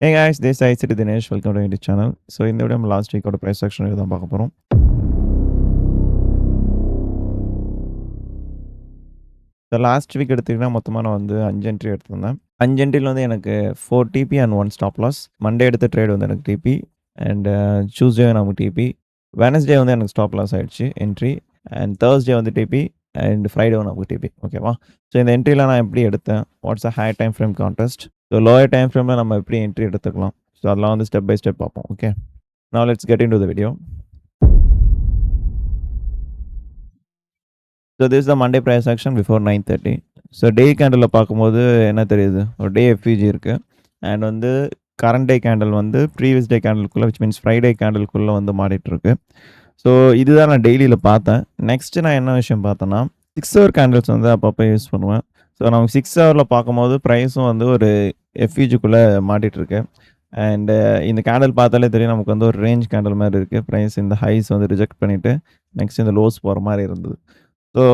Hey guys, this is ICT Dinesh. Welcome to my channel. So இந்த video நம்ம last வீக்கோட price section தான் பார்க்க போகிறோம். ஸோ லாஸ்ட் வீக் எடுத்திங்கன்னா மொத்தமாக நான் வந்து 5 என்ட்ரி எடுத்திருந்தேன். 5 என்ட்ரியில் வந்து எனக்கு 4 TP and 1 stop loss. Monday எடுத்த ட்ரேட் வந்து எனக்கு டிபி அண்ட் டியூஸ்டே நமக்கு டிபி. வெனஸ்டே வந்து எனக்கு ஸ்டாப் லாஸ் ஆகிடுச்சு என்ட்ரி அண்ட் தேர்ஸ்டே வந்து டிபி அண்ட் ஃப்ரைடே நமக்கு டிபி. ஓகேவா? ஸோ இந்த என்ட்ரியில் நான் எப்படி எடுத்தேன், what's a high time frame contest, so lower time ஃப்ரேமில் நம்ம எப்படி என்ட்ரி எடுத்துக்கலாம், ஸோ அதெல்லாம் வந்து ஸ்டெப் பை ஸ்டெப் பார்ப்போம். Okay, now let's get into the video. So this is the Monday price action before 9:30. So day candle பார்க்கும்போது என்ன தெரியுது, ஒரு டே எஃப்இஜி இருக்குது அண்ட் வந்து கரண்ட் டே கேண்டில் வந்து ப்ரீவியஸ் டே கேண்டிலுக்குள்ளே, விச் மீன்ஸ் ஃப்ரைடே கேண்டிலுக்குள்ளே வந்து மாறிட்டுருக்கு. ஸோ இதுதான் நான் டெய்லியில் பார்த்தேன். நெக்ஸ்ட்டு நான் என்ன விஷயம் பார்த்தேன்னா, 6 ஹவர் கேண்டில்ஸ் வந்து அப்பப்போ யூஸ் பண்ணுவேன். ஸோ நமக்கு 6 ஹவரில் பார்க்கும்போது ப்ரைஸும் வந்து ஒரு எஃப்இஜிக்குள்ளே மாட்டிகிட்ருக்கு அண்டு இந்த கேண்டில் பார்த்தாலே தெரியும் நமக்கு வந்து ஒரு ரேஞ்ச் கேண்டில் மாதிரி இருக்குது. ப்ரைஸ் இந்த ஹைஸ் வந்து ரிஜெக்ட் பண்ணிவிட்டு நெக்ஸ்ட் இந்த லோஸ் போகிற மாதிரி இருந்தது. ஸோ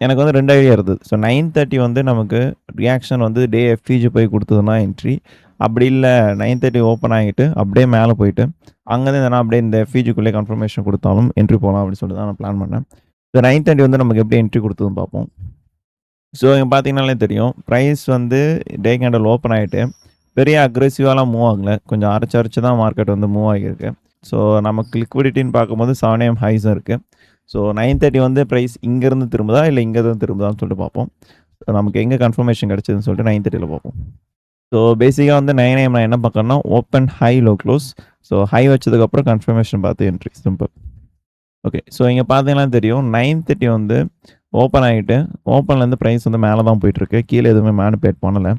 எனக்கு வந்து 2 ஐடியா இருந்தது. ஸோ 9:30 வந்து நமக்கு ரியாக்ஷன் வந்து டே எஃப்இஜி போய் கொடுத்ததுன்னா என்ட்ரி, அப்படி இல்லை 9:30 ஓப்பன் ஆகிட்டு அப்படியே மேலே போயிட்டு அங்கேருந்து நான் அப்படியே இந்த எஃப்இஜிக்குள்ளே கன்ஃபர்மேஷன் கொடுத்தாலும் என்ட்ரி போகலாம் அப்படின்னு சொல்லிட்டு தான் நான் பிளான் பண்ணேன். ஸோ 9:30 வந்து நமக்கு எப்படி என்ட்ரி கொடுத்ததுன்னு பார்ப்போம். ஸோ இங்கே பார்த்தீங்கன்னாலே தெரியும், ப்ரைஸ் வந்து டே கேண்டில் ஓப்பன் ஆகிட்டு பெரிய அக்ரெசிவாலாம் மூவ் ஆகலை, கொஞ்சம் அரைச்சு தான் மார்க்கெட் வந்து மூவ் ஆகியிருக்கு. ஸோ நமக்கு லிக்விடிட்டின்னு பார்க்கும்போது 7 AM ஹைஸும் இருக்குது. ஸோ 9:30 வந்து ப்ரைஸ் இங்கேருந்து திரும்புதா இல்லை இங்கேருந்து திரும்புதான்னு சொல்லிட்டு பார்ப்போம். ஸோ நமக்கு எங்கே கன்ஃபர்மேஷன் கிடச்சிதுன்னு சொல்லிட்டு 9:30 பார்ப்போம். ஸோ பேசிக்காக வந்து 9 AM நான் என்ன பார்க்கறேன்னா, open high low close. So high வச்சதுக்கப்புறம் கன்ஃபர்மேஷன் பார்த்து என்ட்ரி, சிம்பிள். ஓகே, ஸோ இங்கே பார்த்தீங்கன்னா தெரியும் 9:30 வந்து ஓப்பன் ஆகிட்டு ஓப்பன்லேருந்து ப்ரைஸ் வந்து மேலே தான் போயிட்டுருக்கு, கீழே எதுவுமே மேனிபுலேட் பண்ணலை.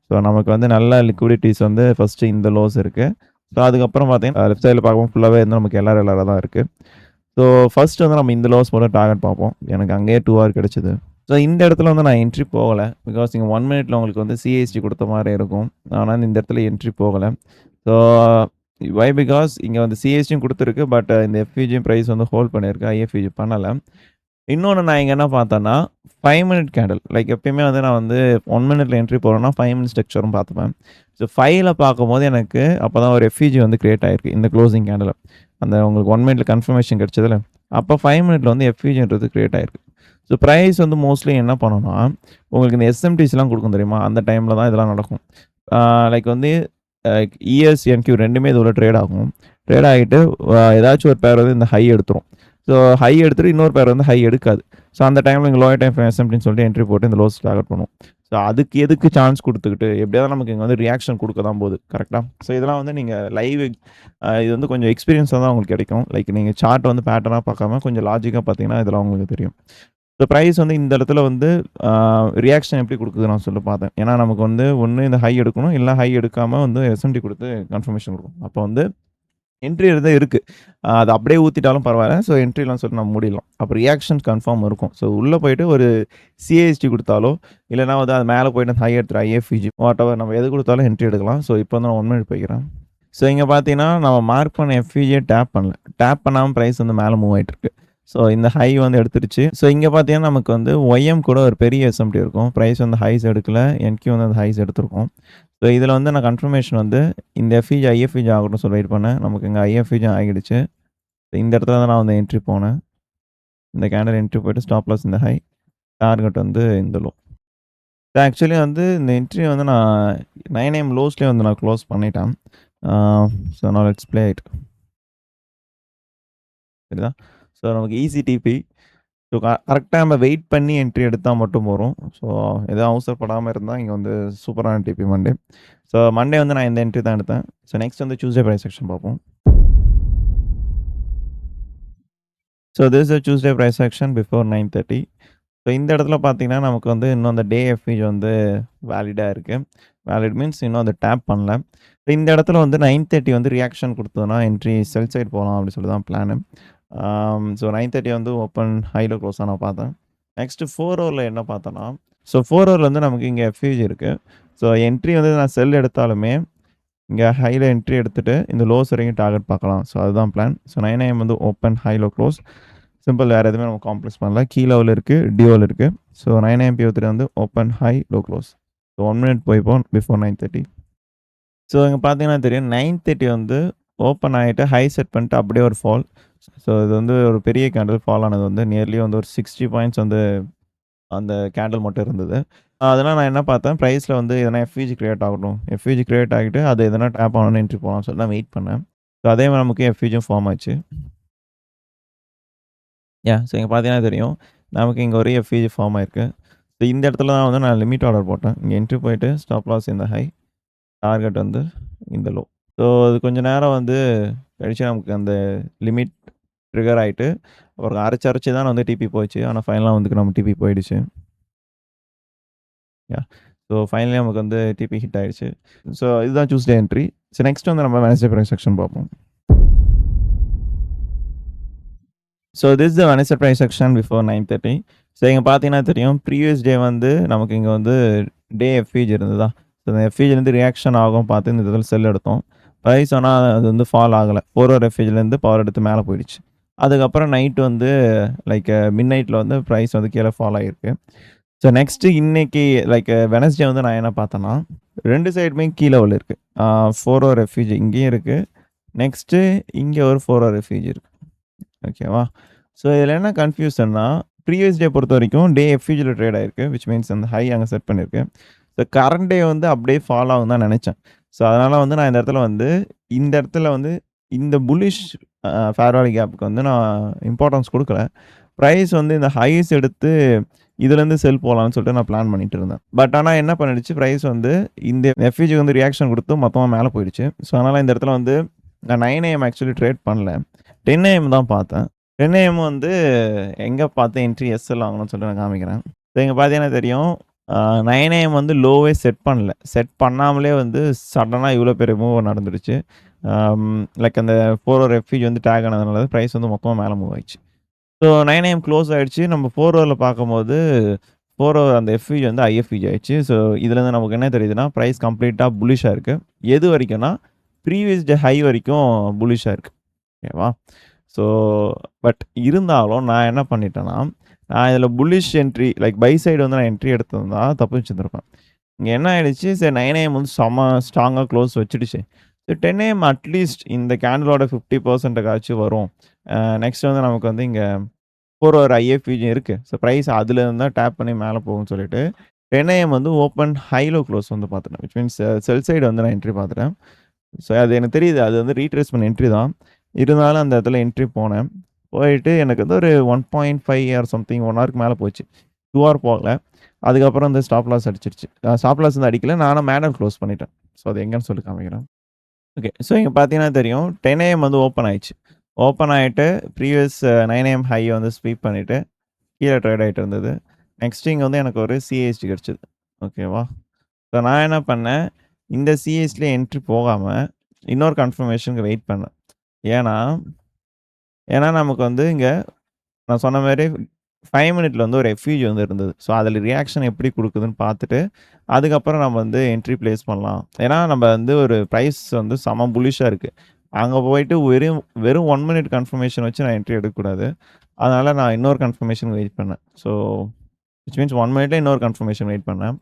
ஸோ நமக்கு வந்து நல்ல லிக்விடிட்டிஸ் வந்து ஃபஸ்ட்டு இந்த லோஸ் இருக்குது. ஸோ அதுக்கப்புறம் பார்த்தீங்கன்னா லெஃப்ட் சைடில் பார்க்கும்போது ஃபுல்லாகவே வந்து நமக்கு எல்லாராக தான் இருக்குது. ஸோ ஃபர்ஸ்ட் வந்து நம்ம இந்த லோஸ் மட்டும் டார்கெட் பார்ப்போம். எனக்கு அங்கேயே 2 ஹவர் கிடச்சிது. ஸோ இந்த இடத்துல வந்து நான் என்ட்ரி போகலை, பிகாஸ் இங்கே 1 மினிட்ல உங்களுக்கு வந்து சிஎஸ்டி கொடுத்த மாதிரி இருக்கும். ஆனால் இந்த இடத்துல என்ட்ரி போகலை. ஸோ வை, பிகாஸ் இங்கே வந்து சிஎஸ்டியும் கொடுத்துருக்கு, பட் இந்த எஃப்இஜியும் ப்ரைஸ் வந்து ஹோல்ட் பண்ணியிருக்கு, ஐஎஃப்இஜி பண்ணலை. இன்னொன்று நான் இங்கே என்ன பார்த்தேன்னா, 5 மினிட் கேண்டில், லைக் எப்பயுமே வந்து நான் வந்து 1 மினிட்ல என்ட்ரி போகிறேன்னா 5 மினிட் ஸ்ட்ரக்சரும் பார்த்துப்பேன். ஸோ 5ல் பார்க்கும்போது எனக்கு அப்போ தான் ஒரு எஃப்இஜி வந்து கிரியேட் ஆகிருக்கு இந்த க்ளோசிங் கேண்டில். அந்த உங்களுக்கு 1 மினிட்ல கன்ஃபர்மேஷன் கிடச்சதில்ல, அப்போ 5 மினிட்ல வந்து எஃப்இஜின்றது கிரியேட் ஆகிருக்கு. ஸோ ப்ரைஸ் வந்து மோஸ்ட்லி என்ன பண்ணணும்னா, உங்களுக்கு இந்த எஸ்எம்டிஸ்லாம் கொடுக்கும் தெரியுமா, அந்த டைமில் தான் இதெல்லாம் நடக்கும். லைக் வந்து இஎஸ் என்கியூ ரெண்டுமே இது உள்ள ட்ரேட் ஆகும். ட்ரேட் ஆகிட்டு ஏதாச்சும் ஒரு பேர் வந்து இந்த ஹை எடுத்துரும். ஸோ ஹை எடுத்துகிட்டு இன்னொரு பேர் வந்து ஹை எடுக்காது. ஸோ அந்த டைமில் இங்கே லோயர் டைம் எஸ்எம்டின்னு சொல்லிட்டு என்ட்ரி போட்டு இந்த லோஸ் டார்கெட் பண்ணுவோம். ஸோ அதுக்கு எதுக்கு சான்ஸ் கொடுத்துக்கிட்டு எப்படியாவது நமக்கு இங்கே வந்து ரியாக்ஷன் கொடுக்க தான் போகுது, கரெக்டாக? ஸோ இதெல்லாம் வந்து நீங்கள் லைவ் இது வந்து கொஞ்சம் எக்ஸ்பீரியன்ஸாக தான் உங்களுக்கு கிடைக்கும். லைக் நீங்கள் சார்ட் வந்து பேட்டர்னாக பார்க்காம கொஞ்சம் லாஜிக்காக பார்த்தீங்கன்னா இதெல்லாம் உங்களுக்கு தெரியும். ஸோ ப்ரைஸ் வந்து இந்த இடத்துல வந்து ரியாக்ஷன் எப்படி கொடுக்குது நான் சொல்லி பார்த்தேன். ஏன்னா நமக்கு வந்து ஒன்று இந்த ஹை எடுக்கணும், இல்லை ஹை எடுக்காமல் வந்து எஸ்எம்டி கொடுத்து கன்ஃபர்மேஷன் கொடுக்கணும். அப்போ வந்து என்ட்ரி தான் இருக்குது, அது அப்படியே ஊற்றிட்டாலும் பரவாயில்ல. ஸோ என்ட்ரிலாம் சொல்லிட்டு நம்ம முடியலாம். அப்போ ரியாக்ஷன் கன்ஃபார்ம் இருக்கும். ஸோ உள்ளே போயிட்டு ஒரு சிஏஎஸ்டி கொடுத்தாலோ இல்லைனா வந்து அது மேலே போயிட்டு ஹை எடுத்துகிற ஐஎஃப்இஜி வாட் எவர் நம்ம எது கொடுத்தாலும் என்ட்ரி எடுக்கலாம். ஸோ இப்போ வந்து நான் 1 மினிட் போய்க்கிறேன். ஸோ இங்கே பார்த்தீங்கன்னா நம்ம மார்க் பண்ண எஃப்இஜியை டேப் பண்ணல, டேப் பண்ணாமல் ப்ரைஸ் வந்து மேலே மூவ் ஆகிட்டுருக்கு. ஸோ இந்த ஹை வந்து எடுத்துருச்சு. ஸோ இங்கே பார்த்தீங்கன்னா நமக்கு வந்து ஒய்எம் கூட ஒரு பெரிய எஸ்எம்டி இருக்கும், ப்ரைஸ் வந்து ஹைஸ் எடுக்கல, என்கியூ வந்து அந்த ஹைஸ் எடுத்திருக்கோம். ஸோ இதில் வந்து நான் கன்ஃபர்மேஷன் வந்து இந்த எஃப்இஜி ஐஎஃப்இஜி ஆகட்டும் சொல்லி வெயிட் பண்ணேன். நமக்கு இங்கே ஐஎஃப்இஜி ஆகிடுச்சு. இந்த இடத்துல தான் நான் வந்து என்ட்ரி போனேன். இந்த கேண்டில் என்ட்ரி போய்ட்டு ஸ்டாப் லாஸ் இந்த ஹை, டார்கெட் வந்து இந்த லோ. ஆக்சுவலி வந்து இந்த என்ட்ரி வந்து நான் 9 AM லோஸ்லேயே வந்து நான் க்ளோஸ் பண்ணிட்டேன். ஸோ நான் லெட்ஸ் ப்ளே இட். சரிதா? ஸோ நமக்கு ஈஸி டிபி. ஸோ கரெக்டாக நம்ம வெயிட் பண்ணி என்ட்ரி எடுத்தால் மட்டும் போகிறோம். ஸோ எதுவும் அவசரப்படாமல் இருந்தால் இங்கே வந்து சூப்பரான டிபி மண்டே. ஸோ மண்டே வந்து நான் இந்த என்ட்ரி தான் எடுத்தேன். ஸோ நெக்ஸ்ட் வந்து டியூஸ்டே ப்ரைஸ் ஆக்ஷன் பார்ப்போம். So this is Tuesday price action before 9:30. So இந்த இடத்துல பார்த்தீங்கன்னா நமக்கு வந்து இன்னும் அந்த டே எஃப்இஜி வந்து வேலிடாக இருக்குது. வேலிட் மீன்ஸ் இன்னும் அதை டேப் பண்ணல. ஸோ இந்த இடத்துல வந்து 9:30 வந்து ரியாக்ஷன் கொடுத்ததுன்னா என்ட்ரி செல் சைட் போகலாம் அப்படின்னு சொல்லி தான் பிளானு. ஸோ 9:30 வந்து ஓப்பன் ஹையில் க்ளோஸாக நான் பார்த்தேன். நெக்ஸ்ட்டு 4 ஹவரில் என்ன பார்த்தேன்னா, ஸோ 4 ஹவரில் வந்து நமக்கு இங்கே எஃப்இஜி இருக்குது. ஸோ என்ட்ரி வந்து நான் செல் எடுத்தாலுமே இங்கே ஹையில் என்ட்ரி எடுத்துகிட்டு இந்த லோஸ் வரைக்கும் டார்கெட் பார்க்கலாம். ஸோ அதுதான் பிளான். ஸோ 9 AM வந்து ஓப்பன் ஹையில் க்ளோஸ், சிம்பிள். வேறு எதுவுமே நம்ம காம்ப்ளெக்ஸ் பண்ணல. கீழே இருக்குது, டிஓவில் இருக்குது. ஸோ 9 AM PO3 வந்து open high low close. So 1 minute போய்ப்போம் பிஃபோர் 9:30. ஸோ இங்க பார்த்தீங்கன்னா தெரியும் 9:30 வந்து ஓப்பன் ஆயிட்டு ஹை செட் பண்ணிட்டு அப்படியே ஒரு ஃபால். ஸோ இது வந்து ஒரு பெரிய கேண்டில் ஃபால் ஆனது வந்து நியர்லி வந்து ஒரு 60 பாயிண்ட்ஸ் வந்து அந்த கேண்டில் மட்டும் இருந்தது. அதெல்லாம் நான் என்ன பார்த்தேன், பிரைஸ்ல வந்து எதனா எஃப்விஜி கிரியேட் ஆகட்டும். எஃப்விஜி கிரியேட் ஆகிட்டு அது எதனா டேப் ஆனோனே என்ட்ரி போலாம்னு சொல்லி நான் வெயிட் பண்ணேன். ஸோ அதே மாரி நமக்கு எஃப்விஜியும் ஃபார்ம் ஆச்சு. ஸோ இங்க பார்த்தீங்கன்னா தெரியும். நமக்கு இங்க ஒரு எஃப்விஜி ஃபார்ம் ஆயிருக்கு. ஸோ இந்த இடத்துல தான் வந்து நான் லிமிட் ஆர்டர் போட்டேன். இங்க என்ட்ரி போயிட்டு ஸ்டாப் லாஸ் இந்த ஹை, டார்கெட் வந்து இந்த லோ. ஸோ அது கொஞ்ச நேரம் வந்து கழிச்சு நமக்கு அந்த லிமிட் ட்ரிகர் ஆயிட்டு, அப்புறம் அரைச்சு அரைச்சு தான் வந்து டிபி போச்சு. ஆனா ஃபைனலா வந்து நம்ம டிபி போயிடுச்சு. யாஹ்! ஸோ ஃபைனலி நமக்கு வந்து டிபி ஹிட் ஆயிடுச்சு. ஸோ இதுதான் டியூஸ்டே என்ட்ரி. ஸோ நெக்ஸ்ட் வந்து நம்ம வெட்னஸ்டே பிரைஸ் செக்ஷன் பார்ப்போம். So this is the Wednesday price section before 9:30. So இங்க பார்த்தீங்கன்னா தெரியும். ப்ரீவியஸ் டே வந்து நமக்கு இங்க வந்து டே எஃப்இஜி இருந்ததா? ஸோ அந்த எஃப்இஜிலேருந்து ரியாக்ஷன் ஆகும் பார்த்து இந்த இதில செல் எடுத்தோம். பிரைஸ் ஆனா அது வந்து ஃபால் ஆகல. 4 ஹவர் எஃப்இஜிலேருந்து பவர் எடுத்து மேல போயிடுச்சு. அதுக்கப்புறம் நைட் வந்து லைக் மிட் நைட்ல வந்து பிரைஸ் வந்து கீழ ஃபால் ஆகியிருக்கு. ஸோ நெக்ஸ்ட்டு இன்னைக்கு லைக் வெட்னஸ்டே வந்து நான் என்ன பார்த்தேன்னா, 2 சைடுமே கீழ விழுருக்கு. 4 ஹவர் எஃப்இஜி இங்கேயும் இருக்கு. நெக்ஸ்ட்டு இங்க ஒரு 4 ஹவர் எஃப்இஜி இருக்கு. ஓகேவா? ஸோ இதில என்ன கன்ஃப்யூஷன்னா, ப்ரீவியஸ் டே பொறுத்தவரைக்கும் டே எஃப்இஜில ட்ரேட் ஆயிருக்கு. விச் மீன்ஸ் அந்த ஹை அங்க செட் பண்ணியிருக்கு. ஸோ கரண்ட் டே வந்து அப்படியே ஃபால் ஆகும்னு தான் நெனச்சேன். ஸோ அதனால வந்து நான் இந்த இடத்துல வந்து இந்த புல்லிஷ் ஃபேர் வேல்யூ கேப்க்கு வந்து நான் இம்பார்ட்டன்ஸ் குடுக்கல. பிரைஸ் வந்து இந்த ஹைஸ் எடுத்து இதுலேருந்து செல் போலான்னு சொல்லிட்டு நான் பிளான் பண்ணிட்டு இருந்தேன். பட் ஆனா என்ன பண்ணிடுச்சு, பிரைஸ் வந்து இந்த எஃப்இஜிக்கு வந்து ரியாக்ஷன் குடுத்து மொத்தமா மேல போயிடுச்சு. ஸோ அதனால இந்த இடத்துல வந்து நான் 9 AM ஆக்சுவலி ட்ரேட் பண்ணல. 10 AM தான் பார்த்தேன். 10 AM வந்து எங்க பார்த்து என்ட்ரி எஸ்எல் வாங்கணும்னு சொல்லிட்டு நான் காமிக்கிறேன். ஸோ இங்க பார்த்தீங்கன்னா தெரியும். 9 AM வந்து லோவே செட் பண்ணல. செட் பண்ணாமலே வந்து சடனா இவ்வளோ பெரிய மூவ் நடந்துருச்சு. லைக் அந்த 4 ஹவர் எஃப்இஜி வந்து டேக் ஆனதுனால பிரைஸ் வந்து மொத்தமா மேல மூவ் ஆயிடுச்சு. ஸோ 9 AM க்ளோஸ் ஆயிடுச்சு. நம்ம 4 ஹவர்ல பார்க்கும்போது 4 ஹவர் அந்த எஃப்இஜி வந்து ஐஎஃப்இஜி ஆயிடுச்சு. ஸோ இதுலேருந்து நமக்கு என்ன தெரியுதுன்னா, பிரைஸ் கம்ப்ளீட்டா புல்லிஷா இருக்கு. எது வரைக்கும்னா, ப்ரீவியஸ் டே ஹை வரைக்கும் புல்லிஷா இருக்கு. ஓகேவா? ஸோ பட் இருந்தாலும் நான் என்ன பண்ணிட்டேன்னா, நான் இதில bullish entry like buy side வந்து நான் என்ட்ரி எடுத்திருந்தா தப்பிச்சிருந்திருப்பேன். இங்க என்ன ஆயிடுச்சு, சரி 9 AM வந்து செம்ம ஸ்ட்ராங்கா க்ளோஸ் வச்சுடுச்சு. 10 AM அட்லீஸ்ட் இந்த கேண்டிலோட 50% வரும். நெக்ஸ்ட் வந்து நமக்கு வந்து இங்க 4 ஹவர் ஐஎஃப்இஜி இருக்கு. ஸோ பிரைஸ் அதுலேருந்து தான் டேப் பண்ணி மேல போகும்னு சொல்லிட்டு 10 AM வந்து ஓப்பன் ஹைலோ க்ளோஸ் வந்து பார்த்துட்டேன். விச் மீன்ஸ் செல் சைடு வந்து நான் என்ட்ரி பார்த்துட்டேன். ஸோ அது எனக்கு தெரியுது. அது வந்து ரீட்ரேஸ்மென்ட் என்ட்ரி தான். இருந்தாலும் அந்த இடத்துல என்ட்ரி போனேன். போயிட்டு எனக்கு வந்து ஒரு 1.5 ஆர் சம்திங் 1 ஹவருக்கு மேல போச்சு. 2 ஹவர் போகல. அதுக்கப்புறம் அந்த ஸ்டாப் லாஸ் அடிச்சிருச்சு. ஸ்டாப் லாஸ் வந்து அடிக்கல. நானும் மேனுவல் க்ளோஸ் பண்ணிட்டேன். ஸோ அது எங்கன்னு சொல்லி காமிக்கிறேன். ஓகே. ஸோ இங்க பார்த்தீங்கன்னா தெரியும். 10 AM வந்து ஓப்பன் ஆயிடுச்சு. ஓப்பன் ஆயிட்டு ப்ரீவியஸ் 9 AM ஹை வந்து ஸ்வீப் பண்ணிட்டு கீழ ட்ரேட் ஆயிட்டு இருந்தது. நெக்ஸ்ட் இங்க வந்து எனக்கு ஒரு சிஎஸ்டி கிடைச்சது. ஓகேவா? ஸோ நான் என்ன பண்ணேன், இந்த சிஎஸ்டில என்ட்ரி போகாம இன்னொரு கன்ஃபர்மேஷனுக்கு வெயிட் பண்ணேன். ஏன்னா ஏன்னா நமக்கு வந்து இங்க நான் சொன்ன மாரி 5 மினிட்ல வந்து ஒரு எஃப்யூஜி வந்து இருந்தது. ஸோ அதில ரியாக்ஷன் எப்படி குடுக்குதுன்னு பார்த்துட்டு, அதுக்கப்புறம் நம்ம வந்து என்ட்ரி பிளேஸ் பண்ணலாம். ஏன்னா நம்ம வந்து ஒரு பிரைஸ் வந்து செம புல்லிஷா இருக்கு. அங்க போயிட்டு வெறும் வெறும் 1 மினிட் கன்ஃபர்மேஷன் வச்சு நான் என்ட்ரி எடுக்கக்கூடாது. அதனால நான் இன்னொரு கன்ஃபர்மேஷன் வெயிட் பண்ணேன். ஸோ விச் மீன்ஸ் 1 மினிட்ல இன்னொரு கன்ஃபர்மேஷன் வெயிட் பண்ணேன்.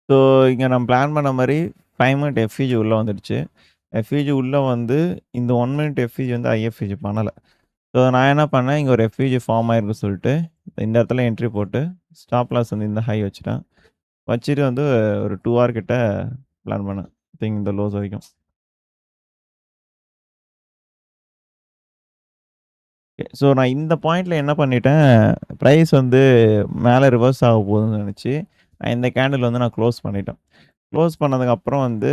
ஸோ இங்க நம்ம பிளான் பண்ண மாரி 5 மினிட் எஃப்இஜி உள்ள வந்துடுச்சு. எஃப்இஜி உள்ள வந்து இந்த 1 மினிட் எஃப்இஜி வந்து ஐஎஃப்இஜி பண்ணல. ஸோ நான் என்ன பண்ணேன், இங்க ஒரு எஃப்இஜி ஃபார்ம் ஆயிருக்குன்னு சொல்லிட்டு, இந்த இடத்துல என்ட்ரி போட்டு, ஸ்டாப் லாஸ் வந்து இந்த ஹை வச்சுட்டேன். வச்சுட்டு வந்து ஒரு 2 ஹவர் கிட்ட பிளான் பண்ணேன். ஐ திங்க் இந்த லோஸ் வரைக்கும். ஸோ நான் இந்த பாயிண்ட்ல என்ன பண்ணிட்டேன், பிரைஸ் வந்து மேல ரிவர்ஸ் ஆக போகுதுன்னு நெனச்சு, இந்த கேண்டில் வந்து நான் க்ளோஸ் பண்ணிட்டேன். க்ளோஸ் பண்ணதுக்கப்புறம் வந்து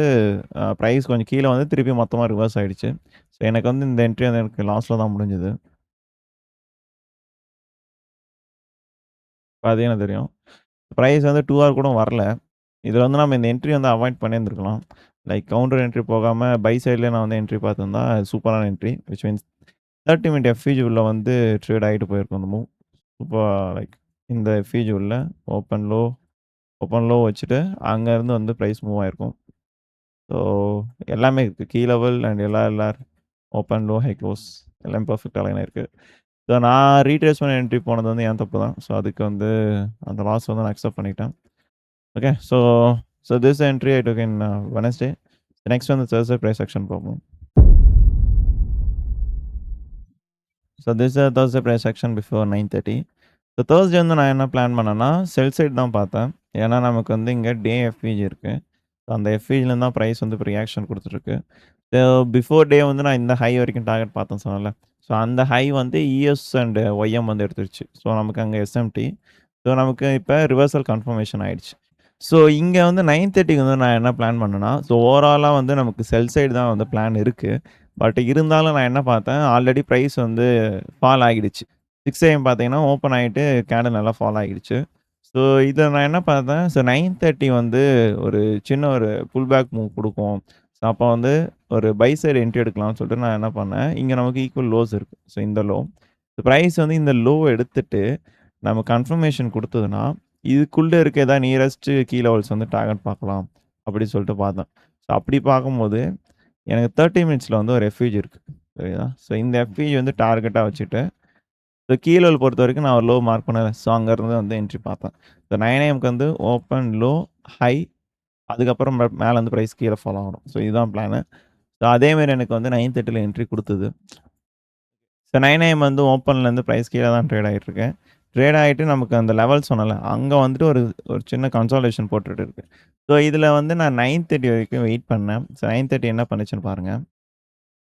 பிரைஸ் கொஞ்சம் கீழ வந்து திருப்பி மொத்தமா ரிவர்ஸ் ஆயிடுச்சு. ஸோ எனக்கு வந்து இந்த என்ட்ரி வந்து எனக்கு லாஸ்ல தான் முடிஞ்சது. பார்த்தீங்கன்னா தெரியும். பிரைஸ் வந்து 2 ஹவர் கூட வரல. இதுல வந்து நம்ம இந்த என்ட்ரி வந்து அவாய்ட் பண்ணியிருந்திருக்கலாம். லைக் கவுண்டர் என்ட்ரி போகாம பை சைட்லயே நான் வந்து என்ட்ரி பார்த்திருந்தா சூப்பரான entry. Which means 30 minute FEG உள்ள வந்து ட்ரேட் ஆயிட்டு போயிருக்கும் அந்த மூவ். சூப்பரா லைக் இந்த எஃப்இஜி உள்ள ஓப்பன் லோ ஓப்பன் லோ வச்சுட்டு அங்கருந்து வந்து பிரைஸ் மூவ் ஆயிருக்கும். ஸோ எல்லாமே இருக்கு. Key level and LRLR, open low, high close எல்லாமே பெர்ஃபெக்ட்டா அலைன் ஆயிருக்கு. ஸோ நான் ரீட்ரேஸ்மென்ட் என்ட்ரி போனது வந்து என் தப்பு தான். ஸோ அதுக்கு வந்து அந்த லாஸ் வந்து நான் அக்செப்ட் பண்ணிக்கிட்டேன். Okay, so this entry I took in Wednesday. Next வந்து Thursday ப்ரைஸ் ஆக்ஷன் பார்ப்போம். So this is Thursday price action before 9:30. So Thursday வந்து நான் என்ன பிளான் பண்ணேன்னா, செல் சைட் தான் பார்த்தேன். ஏன்னா நமக்கு வந்து இங்க டே எஃப்இஜி இருக்கு. ஸோ அந்த எஃப்இஜிலேருந்து தான் ப்ரைஸ் வந்து இப்போ ரியாக்ஷன் குடுத்துருக்கு. ஸோ பிஃபோர் டே வந்து நான் இந்த ஹை வரைக்கும் டார்கெட் பார்த்தேன் சொன்னேன்ல. ஸோ அந்த ஹை வந்து இஎஸ் அண்ட் ஒய்எம் வந்து எடுத்துருச்சு. ஸோ நமக்கு அங்கே எஸ்எம்டி. ஸோ நமக்கு இப்போ ரிவர்சல் கன்ஃபர்மேஷன் ஆயிடுச்சு. ஸோ இங்க வந்து 9:30க்கு வந்து நான் என்ன பிளான் பண்ணேன்னா, ஸோ ஓவராலா வந்து நமக்கு செல் சைடு தான் வந்து பிளான் இருக்கு. பட் இருந்தாலும் நான் என்ன பார்த்தேன், ஆல்ரெடி பிரைஸ் வந்து ஃபால் ஆகிடுச்சு. 6 AM பார்த்தீங்கன்னா, ஓப்பன் ஆயிட்டு கேண்டில் நல்லா ஃபால் ஆகிடுச்சு. ஸோ இத நான் என்ன பார்த்தேன், ஸோ 9:30 வந்து ஒரு சின்ன ஒரு புல் பேக் மூவ் குடுக்கும். ஸோ அப்போ வந்து ஒரு பை சைடு என்ட்ரி எடுக்கலாம்னு சொல்லிட்டு நான் என்ன பண்ணேன், இங்க நமக்கு ஈக்குவல் லோஸ் இருக்கு. ஸோ இந்த லோ. பிரைஸ் வந்து இந்த லோ எடுத்துட்டு நம்ம கன்ஃபர்மேஷன் குடுத்ததுன்னா, இதுக்குள்ள இருக்க ஏதாவது நியரஸ்ட் கீ லெவல்ஸ் வந்து டார்கெட் பார்க்கலாம். அப்படின்னு சொல்லிட்டு பார்த்தேன். ஸோ அப்படி பார்க்கும்போது, எனக்கு 30 மினிட்ஸ்ல வந்து ஒரு எஃப்இஜி இருக்கு. சரிங்களா? ஸோ இந்த எஃப்இஜி வந்து டார்கெட்டா வச்சுட்டு, ஸோ கீ லெவல் பொறுத்தவரைக்கும் நான் ஒரு லோ மார்க் பண்ணேன். ஸோ அங்கருந்து வந்து என்ட்ரி பார்த்தேன். ஸோ 9 AMக்கு வந்து ஓப்பன், லோ, ஹை அதுக்கப்புறம் மேல வந்து பிரைஸ் கீழ ஃபாலோ ஆகணும். ஸோ இதுதான் பிளானு. ஸோ அதே மாரி எனக்கு வந்து 9:30ல என்ட்ரி குடுத்தது. ஸோ 9 AM வந்து ஓப்பன்லேருந்து பிரைஸ் கீழ தான் ட்ரேட் ஆயிட்டு இருக்கு. ட்ரேட் ஆயிட்டு நமக்கு அந்த லெவல் சொன்னேன்ல, அங்க வந்துட்டு ஒரு ஒரு சின்ன கன்சாலிடேஷன் போட்டுட்டு இருக்கு. ஸோ இதுல வந்து நான் 9:30 வரைக்கும் வெயிட் பண்ணேன். ஸோ 9:30 என்ன பண்ணுச்சுன்னு பாருங்க.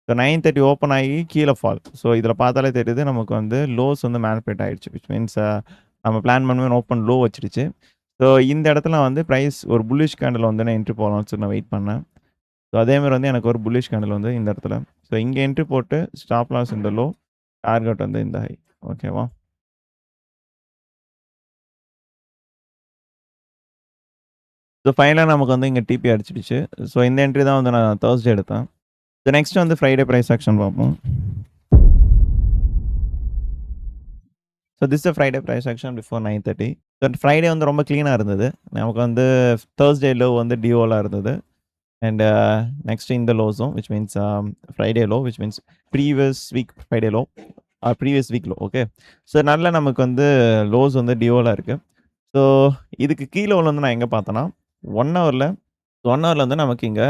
ஸோ 9:30 ஓப்பன் ஆகி கீழ ஃபால். ஸோ இதுல பார்த்தாலே தெரியுது நமக்கு வந்து லோஸ் வந்து மேனிபுலேட் ஆயிடுச்சு. விச் மீன்ஸ் நம்ம பிளான் பண்ணும்போது ஓப்பன் லோ வச்சிடுச்சு. ஸோ இந்த இடத்துல வந்து பிரைஸ் ஒரு புல்லிஷ் கேண்டில் வந்து நான் என்ட்ரி போடலாம்னு சொல்லி நான் வெயிட் பண்ணேன். ஸோ அதே மாரி வந்து எனக்கு ஒரு புல்லிஷ் கேண்டில் வந்து இந்த இடத்துல. ஸோ இங்க என்ட்ரி போட்டு ஸ்டாப் லாஸ் இந்த லோ, டார்கெட் வந்து இந்த ஹை. ஓகேவா? ஸோ ஃபைனலா நமக்கு வந்து இங்க டிபி அடிச்சிடுச்சு. ஸோ இந்த என்ட்ரி தான் வந்து நான் Thursday எடுத்தேன். ஸோ நெக்ஸ்ட் வந்து ஃப்ரைடே பிரைஸ் ஆக்ஷன் பார்ப்போம். So this is Friday price action before 9:30. So Friday வந்து ரொம்ப கிளீனா இருந்தது. நமக்கு வந்து Thursday லோ வந்து டிஓலா இருந்தது. அண்ட் நெக்ஸ்ட் இந்த லோஸும் which means Friday low which means previous week Friday low previous week low. Okay. So நல்ல நமக்கு வந்து லோஸ் வந்து டிஓலா இருக்கு. ஸோ இதுக்கு கீழ வந்து நான் எங்க பார்த்தேன்னா, 1 ஹவர்ல 1 ஹவர்ல வந்து நமக்கு இங்க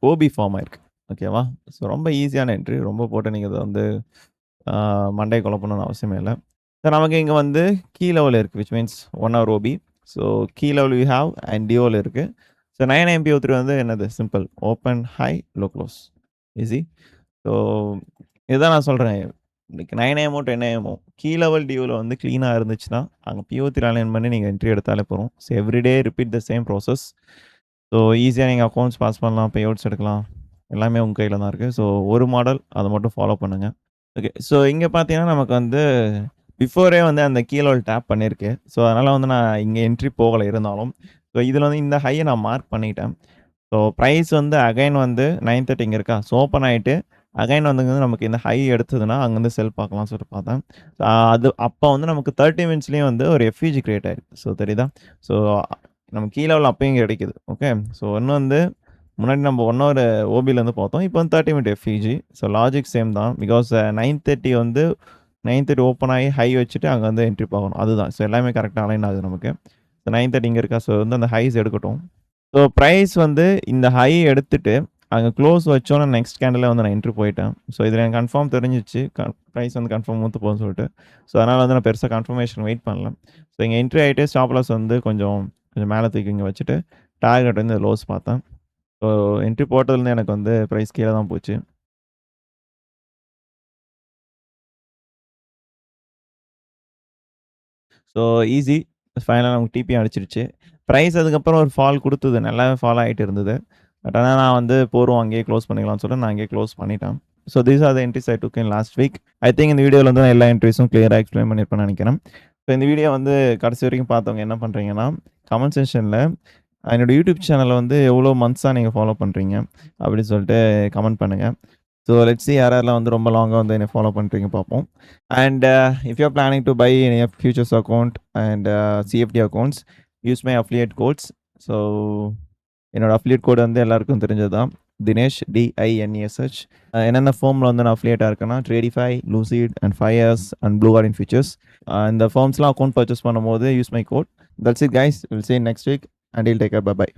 ஓபி ஃபார்ம் ஆயிருக்கு. ஓகேவா? ஸோ ரொம்ப ஈஸியான என்ட்ரி. ரொம்ப போட்டு நீங்க இத வந்து மண்டைய குழப்பணும்னு அவசியமே இல்ல. ஸோ நமக்கு இங்க வந்து கீ லெவல் இருக்கு. Which means 1 hour OB. So key level we have and டிஓல இருக்கு. ஸோ 9 MPO3 வந்து என்னது simple. Open, high, low close. Easy. So இதுதான் நான் சொல்றேன். இன்னைக்கு 9 AM 10 AM கீ லெவல் டியூல வந்து கிளீனா இருந்துச்சுன்னா, அங்க PO3 அலைன் பண்ணி நீங்க என்ட்ரி எடுத்தாலே போதும். So everyday repeat the same process. So ஈஸியா நீங்க அக்கவுண்ட்ஸ் பாஸ் பண்ணலாம், பே அவுட்ஸ் எடுக்கலாம். எல்லாமே உங்க கையில தான் இருக்கு. ஸோ ஒரு மாடல் அத மட்டும் ஃபாலோ பண்ணுங்க. ஓகே. ஸோ இங்க பார்த்தீங்கன்னா, நமக்கு வந்து பிஃபோரே வந்து அந்த கீ லெவல் டேப் பண்ணியிருக்கு. ஸோ அதனால வந்து நான் இங்க என்ட்ரி போகல இருந்தாலும். ஸோ இதுல வந்து இந்த ஹைய நான் மார்க் பண்ணிட்டேன். ஸோ பிரைஸ் வந்து அகைன் வந்து 9:30 இங்க இருக்கா? ஸோ ஓப்பன் ஆயிட்டு அகைன் வந்து நமக்கு இந்த ஹை எடுத்ததுன்னா, அங்கருந்து செல் பார்க்கலாம்னு சொல்லிட்டு பார்த்தேன். அது அப்ப வந்து நமக்கு 30 மினிட்ஸ்லயே வந்து ஒரு எஃப்இஜி கிரியேட் ஆயிருக்கு. ஸோ தெரியுதா? ஸோ நம்ம கீ லெவல் அப்பயும் கிடைக்குது. ஓகே. ஸோ இன்னும் வந்து முன்னாடி நம்ம 1 ஹவர் ஓபிலேருந்து பார்த்தோம். இப்போ வந்து 30 minute FEG. So logic same தான். பிகாஸ் 9:30 வந்து 9:30 ஓப்பன் ஆகி ஹை வச்சுட்டு அங்க வந்து என்ட்ரி போகணும். அதுதான். ஸோ எல்லாமே கரெக்ட்டா அலைன் ஆகுது நமக்கு. ஸோ 9:30 இங்க இருக்கா? ஸோ வந்து அந்த ஹைஸ் எடுக்கட்டும். ஸோ பிரைஸ் வந்து இந்த ஹை எடுத்துட்டு, அங்க க்ளோஸ் வச்சோனே நெக்ஸ்ட் கேண்டில்ல வந்து நான் என்ட்ரி போயிட்டேன். ஸோ இதுல எனக்கு கன்ஃபார்ம் தெரிஞ்சிச்சு. பிரைஸ் வந்து கன்ஃபார்ம் மூத்து போகும்னு சொல்லிட்டு. ஸோ அதனால வந்து நான் பெருசா கன்ஃபர்மேஷன் வெயிட் பண்ணல. ஸோ இங்க என்ட்ரி ஆயிட்டு ஸ்டாப் லாஸ் வந்து கொஞ்சம் கொஞ்சம் மேல தூக்கி இங்க வச்சுட்டு, டார்கெட் வந்து லோஸ் பார்த்தேன். ஸோ என்ட்ரி போட்டதுலேருந்து எனக்கு வந்து பிரைஸ் கீழ தான் போச்சு. So easy. ஃபைனலா நமக்கு டிபி அடிச்சிருச்சு. பிரைஸ் அதுக்கப்புறம் ஒரு ஃபால் குடுத்தது. நல்லாவே ஃபால் ஆயிட்டு இருந்தது. பட் ஆனா நான் வந்து போரும் அங்கேயே க்ளோஸ் பண்ணிக்கலாம்னு சொல்லிட்டு நான் அங்கேயே க்ளோஸ் பண்ணிட்டேன். So these are the entries I took in last week. I think இந்த வீடியோல வந்து நான் எல்லா என்ட்ரீஸும் கிளியரா எக்ஸ்பிளைன் பண்ணியிருப்பேன்னு நெனைக்கிறேன். ஸோ இந்த வீடியோ வந்து கடைசி வரைக்கும் பார்த்தவங்க என்ன பண்றீங்கன்னா, கமெண்ட் செக்ஷன்ல என்னோட யூடியூப் சேனல வந்து எவ்வளோ மந்த்ஸா நீங்க ஃபாலோ பண்றீங்க? அப்படின்னு சொல்லிட்டு கமெண்ட் பண்ணுங்க. ஸோ லெட்ஸ் சி யாரெல்லாம் வந்து ரொம்ப லாங்கா வந்து என்ன ஃபாலோ பண்றீங்க பார்ப்போம். And if you are planning to buy any futures account and CFD accounts, use my affiliate codes. So என்னோட அஃபிலியேட் கோட் வந்து எல்லாருக்கும் தெரிஞ்சது தான். தினேஷ் DINESH. என்னென்ன ஃபர்ம்ல வந்து நான் அஃபிலியேட்டா இருக்கேன்னா, Tradeify, Lucid and Fires and Blue Guardian Futures. இந்த ஃபர்ம்ஸ்லாம் அக்கவுண்ட் பர்ச்சேஸ் பண்ணும்போது use my code. That's it guys. Will see you next week. Until take care. Bye by.